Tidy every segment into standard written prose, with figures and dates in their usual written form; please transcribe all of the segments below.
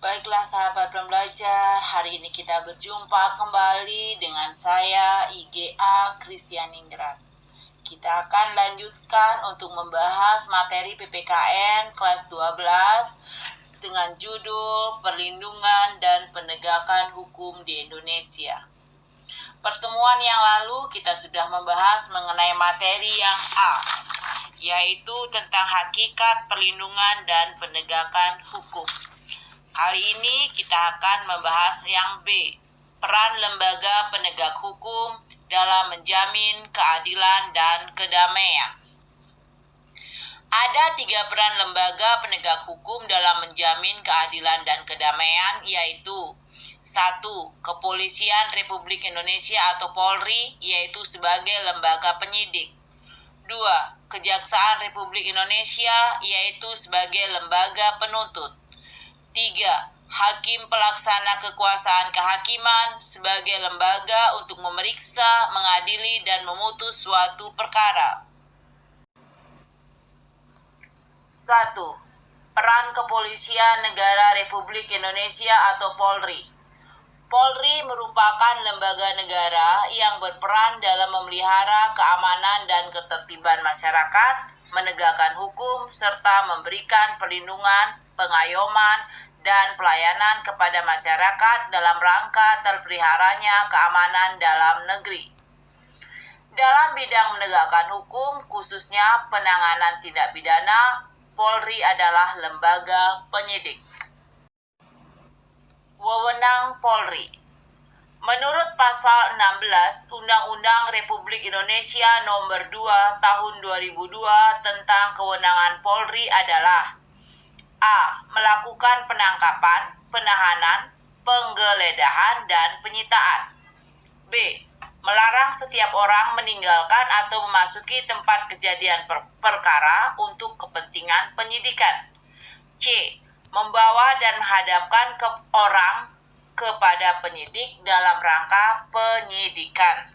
Baiklah sahabat pembelajar, hari ini kita berjumpa kembali dengan saya IGA Kristianingrat. Kita akan lanjutkan untuk membahas materi PPKN kelas 12 dengan judul Perlindungan dan Penegakan Hukum di Indonesia. Pertemuan yang lalu kita sudah membahas mengenai materi yang A, yaitu tentang hakikat perlindungan dan penegakan hukum. Kali ini kita akan membahas yang B, peran lembaga penegak hukum dalam menjamin keadilan dan kedamaian. Ada 3 peran lembaga penegak hukum dalam menjamin keadilan dan kedamaian, yaitu 1. Kepolisian Republik Indonesia atau Polri, yaitu sebagai lembaga penyidik. 2. Kejaksaan Republik Indonesia, yaitu sebagai lembaga penuntut. 3. Hakim pelaksana kekuasaan kehakiman sebagai lembaga untuk memeriksa, mengadili, dan memutus suatu perkara. 1. Peran Kepolisian Negara Republik Indonesia atau Polri. Polri merupakan lembaga negara yang berperan dalam memelihara keamanan dan ketertiban masyarakat, menegakkan hukum, serta memberikan perlindungan, pengayoman, dan pelayanan kepada masyarakat dalam rangka terpeliharanya keamanan dalam negeri. Dalam bidang menegakkan hukum, khususnya penanganan tindak pidana, Polri adalah lembaga penyidik. Wewenang Polri. Menurut pasal 16 Undang-Undang Republik Indonesia Nomor 2 Tahun 2002 tentang kewenangan Polri adalah: A. Melakukan penangkapan, penahanan, penggeledahan, dan penyitaan. B. Melarang setiap orang meninggalkan atau memasuki tempat kejadian perkara untuk kepentingan penyidikan. C. Membawa dan menghadapkan orang kepada penyidik dalam rangka penyidikan.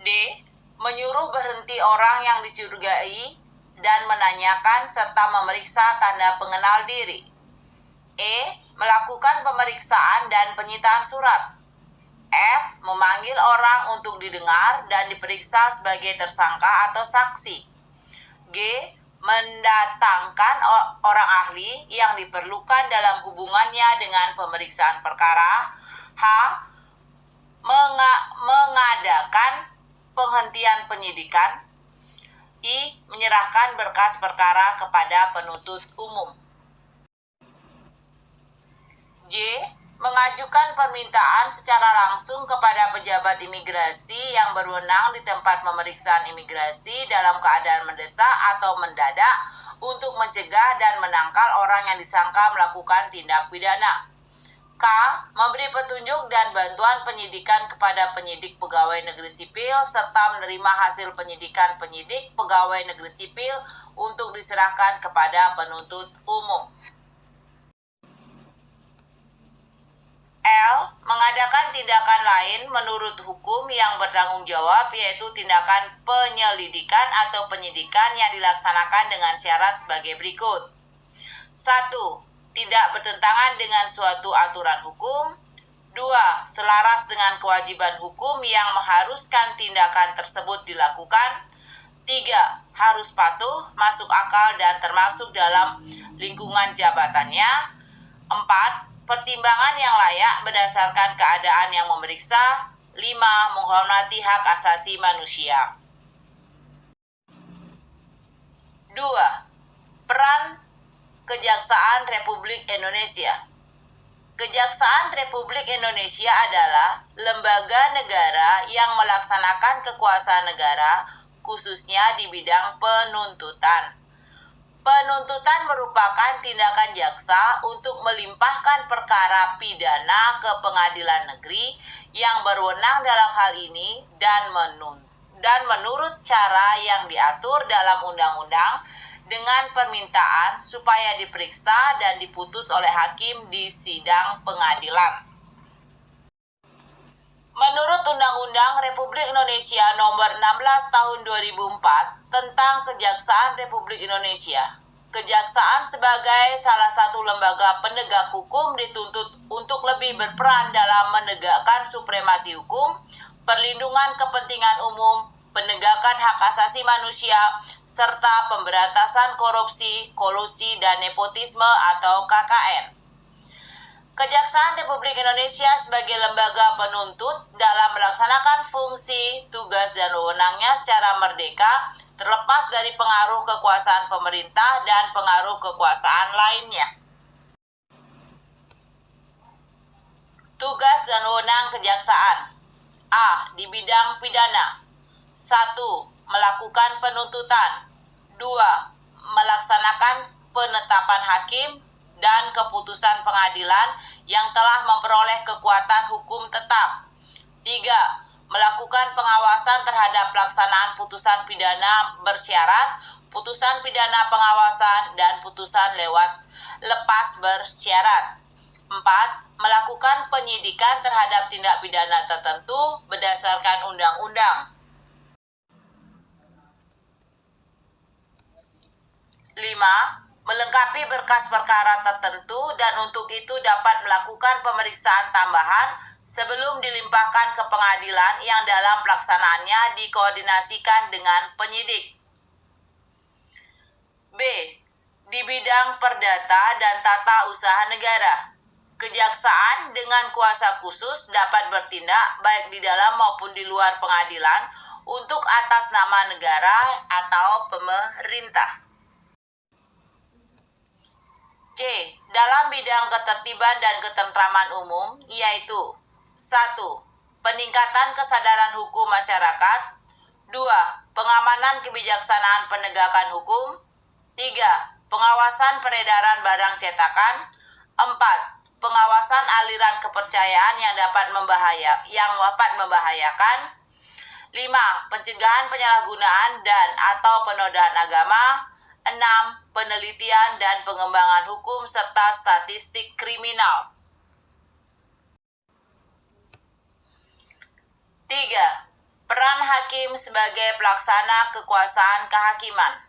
D. Menyuruh berhenti orang yang dicurigai dan menanyakan serta memeriksa tanda pengenal diri. E. Melakukan pemeriksaan dan penyitaan surat. F. Memanggil orang untuk didengar dan diperiksa sebagai tersangka atau saksi. G. Mendatangkan orang ahli yang diperlukan dalam hubungannya dengan pemeriksaan perkara. H. Mengadakan penghentian penyidikan. I. Menyerahkan berkas perkara kepada penuntut umum. J. Mengajukan permintaan secara langsung kepada pejabat imigrasi yang berwenang di tempat pemeriksaan imigrasi dalam keadaan mendesak atau mendadak untuk mencegah dan menangkal orang yang disangka melakukan tindak pidana. K. Memberi petunjuk dan bantuan penyidikan kepada penyidik pegawai negeri sipil serta menerima hasil penyidikan penyidik pegawai negeri sipil untuk diserahkan kepada penuntut umum. L. Mengadakan tindakan lain menurut hukum yang bertanggung jawab, yaitu tindakan penyelidikan atau penyidikan yang dilaksanakan dengan syarat sebagai berikut. 1. Tidak bertentangan dengan suatu aturan hukum. 2. Selaras dengan kewajiban hukum yang mengharuskan tindakan tersebut dilakukan. 3. Harus patuh, masuk akal, dan termasuk dalam lingkungan jabatannya. 4. Pertimbangan yang layak berdasarkan keadaan yang memeriksa. 5. Menghormati hak asasi manusia. 2. Peran Kejaksaan Republik Indonesia. Kejaksaan Republik Indonesia adalah lembaga negara yang melaksanakan kekuasaan negara, khususnya di bidang penuntutan. Penuntutan merupakan tindakan jaksa untuk melimpahkan perkara pidana ke pengadilan negeri yang berwenang dalam hal ini dan menurut cara yang diatur dalam undang-undang dengan permintaan supaya diperiksa dan diputus oleh hakim di sidang pengadilan. Menurut Undang-Undang Republik Indonesia Nomor 16 Tahun 2004 tentang Kejaksaan Republik Indonesia, Kejaksaan sebagai salah satu lembaga penegak hukum dituntut untuk lebih berperan dalam menegakkan supremasi hukum, perlindungan kepentingan umum, penegakan hak asasi manusia, serta pemberantasan korupsi, kolusi, dan nepotisme atau KKN. Kejaksaan Republik Indonesia sebagai lembaga penuntut dalam melaksanakan fungsi, tugas, dan wewenangnya secara merdeka, terlepas dari pengaruh kekuasaan pemerintah dan pengaruh kekuasaan lainnya. Tugas dan wewenang kejaksaan. A. Di bidang pidana. 1. Melakukan penuntutan. 2. Melaksanakan penetapan hakim dan keputusan pengadilan yang telah memperoleh kekuatan hukum tetap. 3. Melakukan pengawasan terhadap pelaksanaan putusan pidana bersyarat, putusan pidana pengawasan, dan putusan lepas bersyarat. 4. Melakukan penyidikan terhadap tindak pidana tertentu berdasarkan undang-undang. 5. Melengkapi berkas perkara tertentu dan untuk itu dapat melakukan pemeriksaan tambahan sebelum dilimpahkan ke pengadilan yang dalam pelaksanaannya dikoordinasikan dengan penyidik. B. Di bidang perdata dan tata usaha negara. Kejaksaan dengan kuasa khusus dapat bertindak baik di dalam maupun di luar pengadilan untuk atas nama negara atau pemerintah. C. Dalam bidang ketertiban dan ketentraman umum, yaitu 1. Peningkatan kesadaran hukum masyarakat. 2. Pengamanan kebijaksanaan penegakan hukum. 3. Pengawasan peredaran barang cetakan. 4. Pengawasan aliran kepercayaan yang dapat membahayakan. 5. Pencegahan penyalahgunaan dan atau penodaan agama. 6. Penelitian dan pengembangan hukum serta statistik kriminal. 3. Peran hakim sebagai pelaksana kekuasaan kehakiman.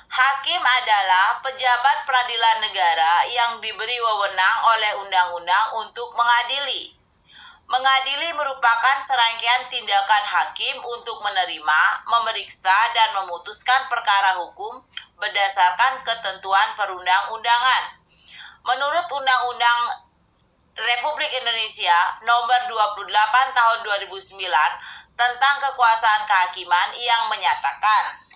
Hakim adalah pejabat peradilan negara yang diberi wewenang oleh undang-undang untuk mengadili. Mengadili merupakan serangkaian tindakan hakim untuk menerima, memeriksa, dan memutuskan perkara hukum berdasarkan ketentuan perundang-undangan. Menurut Undang-Undang Republik Indonesia Nomor 28 Tahun 2009 tentang Kekuasaan Kehakiman yang menyatakan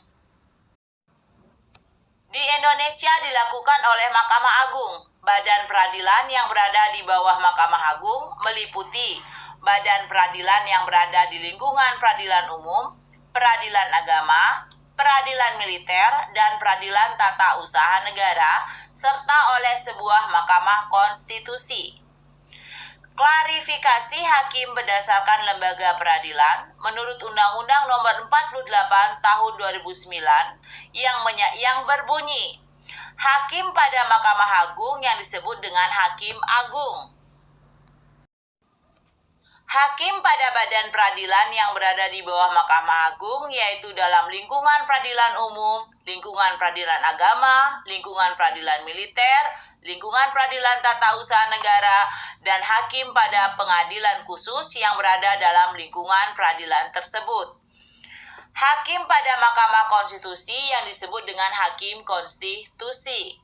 di Indonesia dilakukan oleh Mahkamah Agung. Badan peradilan yang berada di bawah Mahkamah Agung meliputi badan peradilan yang berada di lingkungan peradilan umum, peradilan agama, peradilan militer, dan peradilan tata usaha negara, serta oleh sebuah mahkamah konstitusi. Klarifikasi hakim berdasarkan lembaga peradilan menurut Undang-Undang Nomor 48 Tahun 2009 yang berbunyi hakim pada Mahkamah Agung yang disebut dengan Hakim Agung. Hakim pada badan peradilan yang berada di bawah Mahkamah Agung yaitu dalam lingkungan peradilan umum, lingkungan peradilan agama, lingkungan peradilan militer, lingkungan peradilan tata usaha negara, dan hakim pada pengadilan khusus yang berada dalam lingkungan peradilan tersebut. Hakim pada Mahkamah Konstitusi yang disebut dengan Hakim Konstitusi.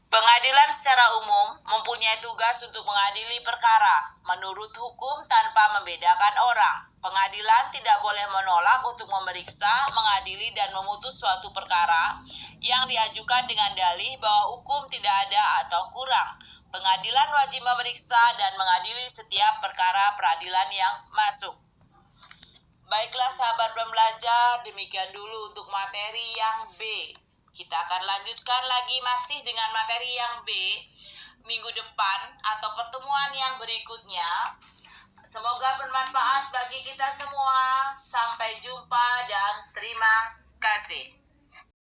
Pengadilan secara umum mempunyai tugas untuk mengadili perkara menurut hukum tanpa membedakan orang. Pengadilan tidak boleh menolak untuk memeriksa, mengadili, dan memutus suatu perkara yang diajukan dengan dalih bahwa hukum tidak ada atau kurang. Pengadilan wajib memeriksa dan mengadili setiap perkara peradilan yang masuk. Baiklah sahabat pembelajar, demikian dulu untuk materi yang B. Kita akan lanjutkan lagi masih dengan materi yang B minggu depan atau pertemuan yang berikutnya. Semoga bermanfaat bagi kita semua. Sampai jumpa dan terima kasih.